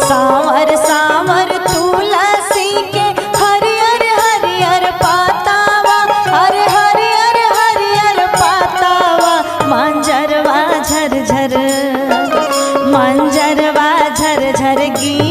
सांवर सांवर तुलसी के हरियर हरियर पातावा, अरे हरियर हरियर पातावा। मंजरवा झर झर, मंजरवा झर झर गी